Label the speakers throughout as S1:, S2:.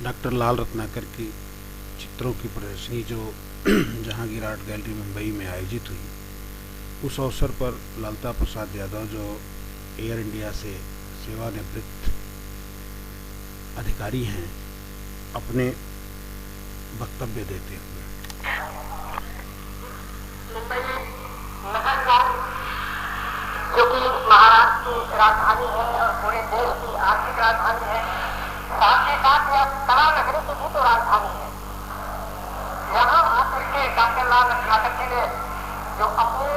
S1: Doctor लाल रत्नाकर की चित्रों की प्रदर्शनी जो जहांगीर आर्ट गैलरी मुंबई में आयोजित हुई, उस अवसर पर लालता प्रसाद यादव जो एयर इंडिया से सेवानिवृत्त अधिकारी हैं, अपने वक्तव्य देते हुए
S2: मुंबई नगर जो कि महाराष्ट्र की राजधानी है और पूरे देश की आर्थिक राजधानी है, साथ ही साथ यह कला नगरी की भी तो राजधानी है। यहाँ आकर के डॉक्टर लाल रत्नाकर जी ने जो अपनी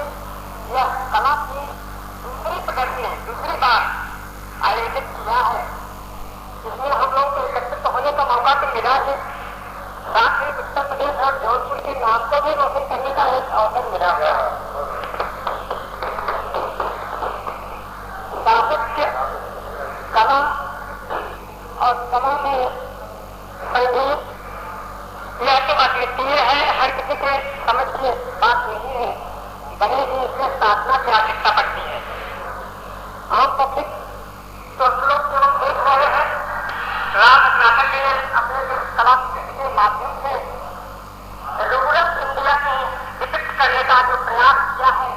S2: यह कला की दूसरी प्रदर्शनी दूसरी बार आयोजित किया है, इसमें हम लोग को एकत्रित होने का मौका तो मिला है, साथ ही उत्तर प्रदेश और जौनपुर के नाम को भी रोशन करने का एक अवसर मिला है। साहित्य, कला और कला में संगीत यह तो अद्वितीय है, हर किसी के समझ की बात नहीं है, बने ही इसमें साधना की आवश्यकता पड़ती है। आम पब्लिक तो लोग जो देख रहे हैं, लाल रत्नाकर जी ने अपने कला के माध्यम से रूरल इंडिया को विकसित करने का जो प्रयास किया है,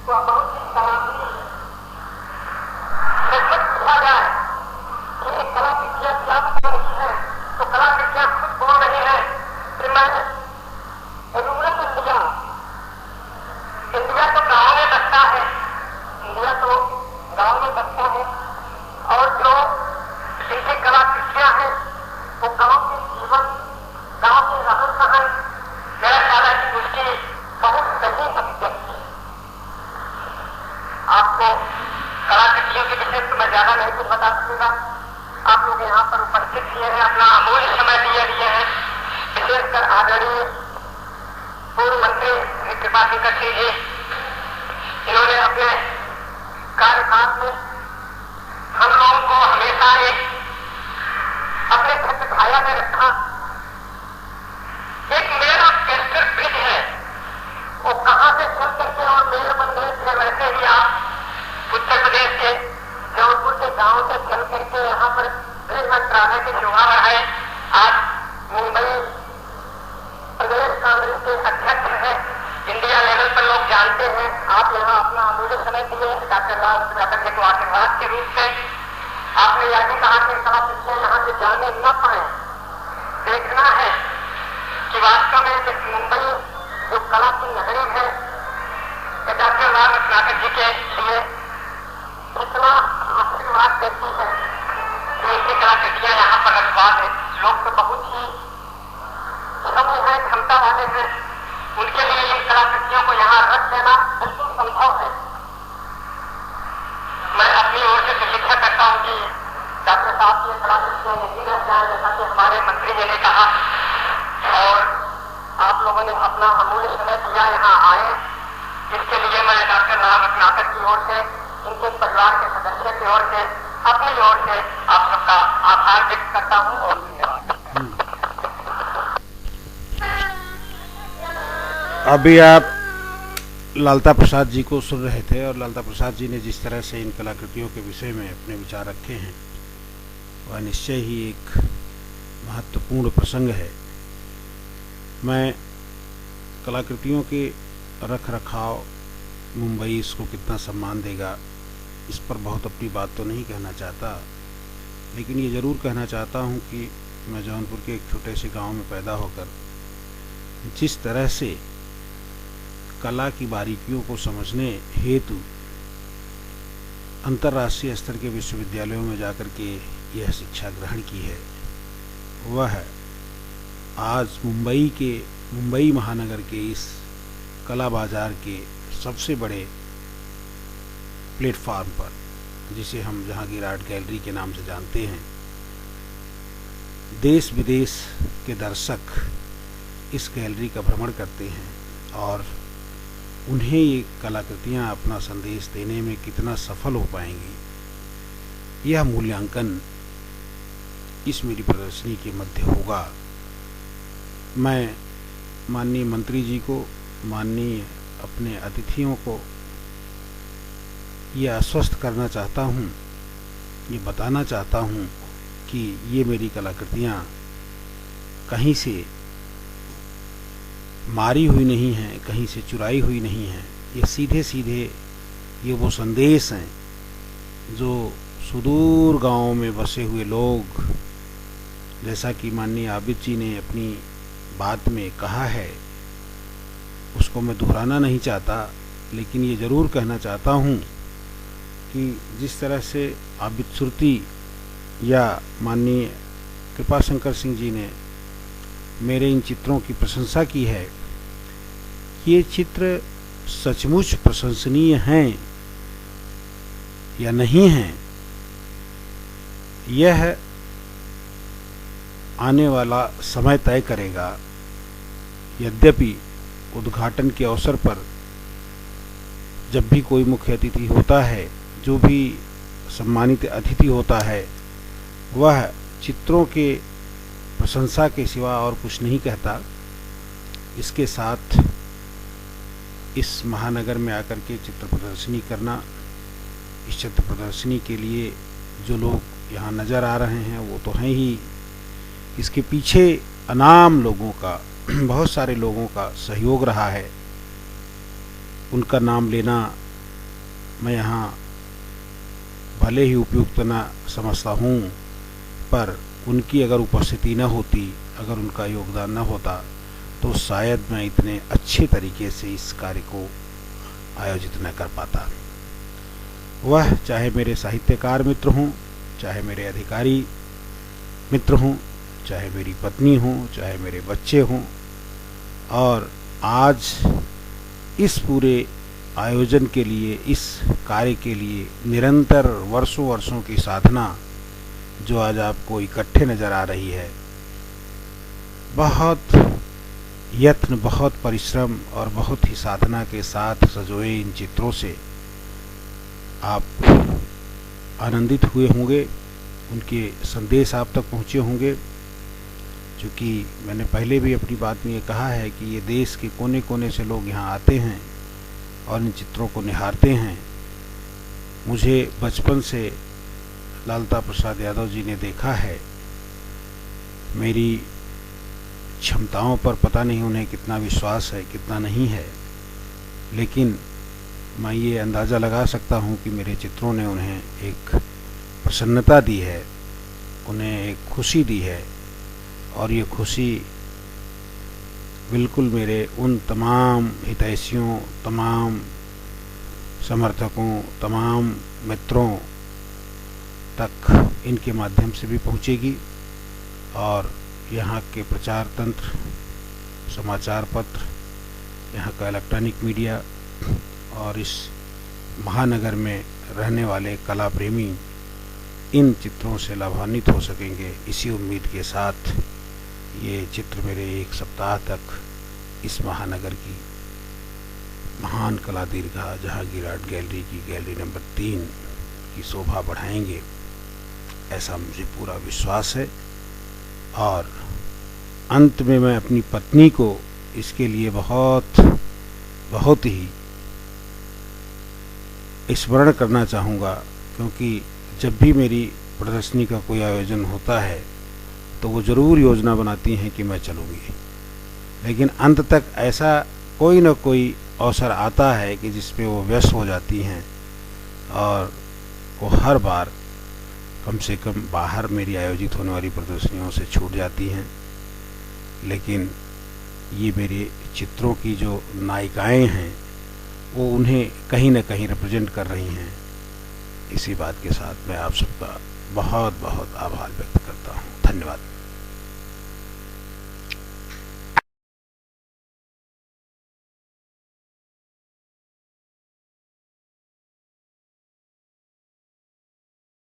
S2: वह बहुत ही सराहनीय है। पूछा जाए कि एक कला विद्या क्या बता रही है, तो कला विद्या खुद बोल रही है कि मैं रूरल इंडिया, इंडिया तो गाँव में बसता है, इंडिया तो गाँव में बसता है, और जो इनकी कलाकृतियां हैं वो गाँव के जीवन, गाँव के रहन सहन, मेरा ख्याल है कि उसकी बहुत सही अभिव्यक्ति। आपको कलाकृतियों के विषय तो मैं ज्यादा नहीं कुछ बता सकूंगा, आप लोग यहाँ पर उपस्थित किए हैं, अपना अमूल्य समय दिए हैं, विशेषकर आदरणीय पूर्व मंत्री श्री त्रिपाठी सिंह जी, इन्होंने अपने कार्यकाल में हम लोगों को हमेशा एक अपने छत्र छाया में रखा। एक मेल ऑफ कैस्टर ब्रिज है, वो कहाँ से चल करके और मेल बन गए थे, वैसे ही आप उत्तर प्रदेश के जौनपुर के गांव से चल करके यहाँ पर गृह मंत्रालय की शोभा बढ़ाए। आज मुंबई प्रदेश कांग्रेस के अध्यक्ष है, इंडिया लेवल पर लोग जानते हैं। आप यहाँ अपना अमूल्य समय दिए डॉक्टर लाल रत्नाकर जी को आशीर्वाद के रूप में। आपने यह भी कहा कि कलाकृतियां यहाँ से जाने न पाए, देखना है कि वास्तव में इस मुंबई जो कला की नगरी है, डॉक्टर लाल रत्नाकर जी के लिए इतना आशीर्वाद देती है कि इनकी कलाकृतियां यहाँ पर रखवा है। लोग तो बहुत ही समूह है, क्षमता वाले हैं, उनके लिए इन कलाकृतियों को यहाँ रख देना बिल्कुल संभव है। मैं अपनी ओर से प्रतीक्षा करता हूँ कि डॉक्टर साहब की कलाकृतियां यही रह जाए, जैसा कि हमारे मंत्री जी ने कहा, और आप लोगों ने अपना अमूल्य समय दिया, यहाँ आए, इसके लिए मैं डॉक्टर लाल रत्नाकर की ओर से, उनके परिवार के सदस्यों की ओर से, अपनी ओर से आप सबका आभार व्यक्त करता हूँ और धन्यवाद।
S1: अभी आप लालता प्रसाद जी को सुन रहे थे, और लालता प्रसाद जी ने जिस तरह से इन कलाकृतियों के विषय में अपने विचार रखे हैं, वह निश्चय ही एक महत्वपूर्ण प्रसंग है। मैं कलाकृतियों के रख रखाव, मुंबई इसको कितना सम्मान देगा, इस पर बहुत अपनी बात तो नहीं कहना चाहता, लेकिन ये ज़रूर कहना चाहता हूँ कि मैं जौनपुर के एक छोटे से गांव में पैदा होकर जिस तरह से कला की बारीकियों को समझने हेतु अंतर्राष्ट्रीय स्तर के विश्वविद्यालयों में जाकर के यह शिक्षा ग्रहण की है, वह आज मुंबई महानगर के इस कला बाजार के सबसे बड़े प्लेटफार्म पर, जिसे हम जहांगीर आर्ट गैलरी के नाम से जानते हैं, देश विदेश के दर्शक इस गैलरी का भ्रमण करते हैं, और उन्हें ये कलाकृतियाँ अपना संदेश देने में कितना सफल हो पाएंगी, यह मूल्यांकन इस मेरी प्रदर्शनी के मध्य होगा। मैं माननीय मंत्री जी को, माननीय अपने अतिथियों को ये आश्वस्त करना चाहता हूँ, ये बताना चाहता हूँ कि ये मेरी कलाकृतियाँ कहीं से मारी हुई नहीं हैं, कहीं से चुराई हुई नहीं हैं। ये सीधे सीधे ये वो संदेश हैं जो सुदूर गांवों में बसे हुए लोग, जैसा कि माननीय आबिद जी ने अपनी बात में कहा है, उसको मैं दोहराना नहीं चाहता, लेकिन ये ज़रूर कहना चाहता हूँ कि जिस तरह से आबिद सुरती या माननीय कृपाशंकर सिंह जी ने मेरे इन चित्रों की प्रशंसा की है, ये चित्र सचमुच प्रशंसनीय हैं या नहीं हैं, यह आने वाला समय तय करेगा। यद्यपि उद्घाटन के अवसर पर जब भी कोई मुख्य अतिथि होता है, जो भी सम्मानित अतिथि होता है, वह चित्रों के प्रशंसा के सिवा और कुछ नहीं कहता। इसके साथ इस महानगर में आकर के चित्र प्रदर्शनी करना, इस चित्र प्रदर्शनी के लिए जो लोग यहाँ नज़र आ रहे हैं वो तो हैं ही, इसके पीछे अनाम लोगों का, बहुत सारे लोगों का सहयोग रहा है। उनका नाम लेना मैं यहाँ भले ही उपयुक्त न समझता हूँ, पर उनकी अगर उपस्थिति न होती, अगर उनका योगदान न होता, तो शायद मैं इतने अच्छे तरीके से इस कार्य को आयोजित न कर पाता। वह चाहे मेरे साहित्यकार मित्र हों, चाहे मेरे अधिकारी मित्र हों, चाहे मेरी पत्नी हो, चाहे मेरे बच्चे हों, और आज इस पूरे आयोजन के लिए, इस कार्य के लिए निरंतर वर्षों वर्षों की साधना जो आज आपको इकट्ठे नज़र आ रही है, बहुत यत्न, बहुत परिश्रम और बहुत ही साधना के साथ सजोए इन चित्रों से आप आनंदित हुए होंगे, उनके संदेश आप तक पहुँचे होंगे। चूँकि मैंने पहले भी अपनी बात में ये कहा है कि ये देश के कोने कोने से लोग यहाँ आते हैं और इन चित्रों को निहारते हैं। मुझे बचपन से लालता प्रसाद यादव जी ने देखा है। मेरी क्षमताओं पर पता नहीं उन्हें कितना विश्वास है, कितना नहीं है, लेकिन मैं ये अंदाज़ा लगा सकता हूँ कि मेरे चित्रों ने उन्हें एक प्रसन्नता दी है, उन्हें एक खुशी दी है, और ये खुशी बिल्कुल मेरे उन तमाम हितैषियों, तमाम समर्थकों, तमाम मित्रों तक इनके माध्यम से भी पहुँचेगी। और यहाँ के प्रचार तंत्र, समाचार पत्र, यहाँ का इलेक्ट्रॉनिक मीडिया और इस महानगर में रहने वाले कला प्रेमी इन चित्रों से लाभान्वित हो सकेंगे, इसी उम्मीद के साथ ये चित्र मेरे एक सप्ताह तक इस महानगर की महान कला दीर्घा जहांगीर आर्ट गैलरी की गैलरी नंबर 3 की शोभा बढ़ाएंगे, ऐसा मुझे पूरा विश्वास है। और अंत में मैं अपनी पत्नी को इसके लिए बहुत बहुत ही स्मरण करना चाहूँगा, क्योंकि जब भी मेरी प्रदर्शनी का कोई आयोजन होता है तो वो ज़रूर योजना बनाती हैं कि मैं चलूँगी, लेकिन अंत तक ऐसा कोई न कोई अवसर आता है कि जिसमें वो व्यस्त हो जाती हैं और वो हर बार कम से कम बाहर मेरी आयोजित होने वाली प्रदर्शनियों से छूट जाती हैं। लेकिन ये मेरे चित्रों की जो नायिकाएं हैं वो उन्हें कहीं न कहीं रिप्रेजेंट कर रही हैं। इसी बात के साथ मैं आप सबका बहुत बहुत आभार व्यक्त करता हूँ। धन्यवाद।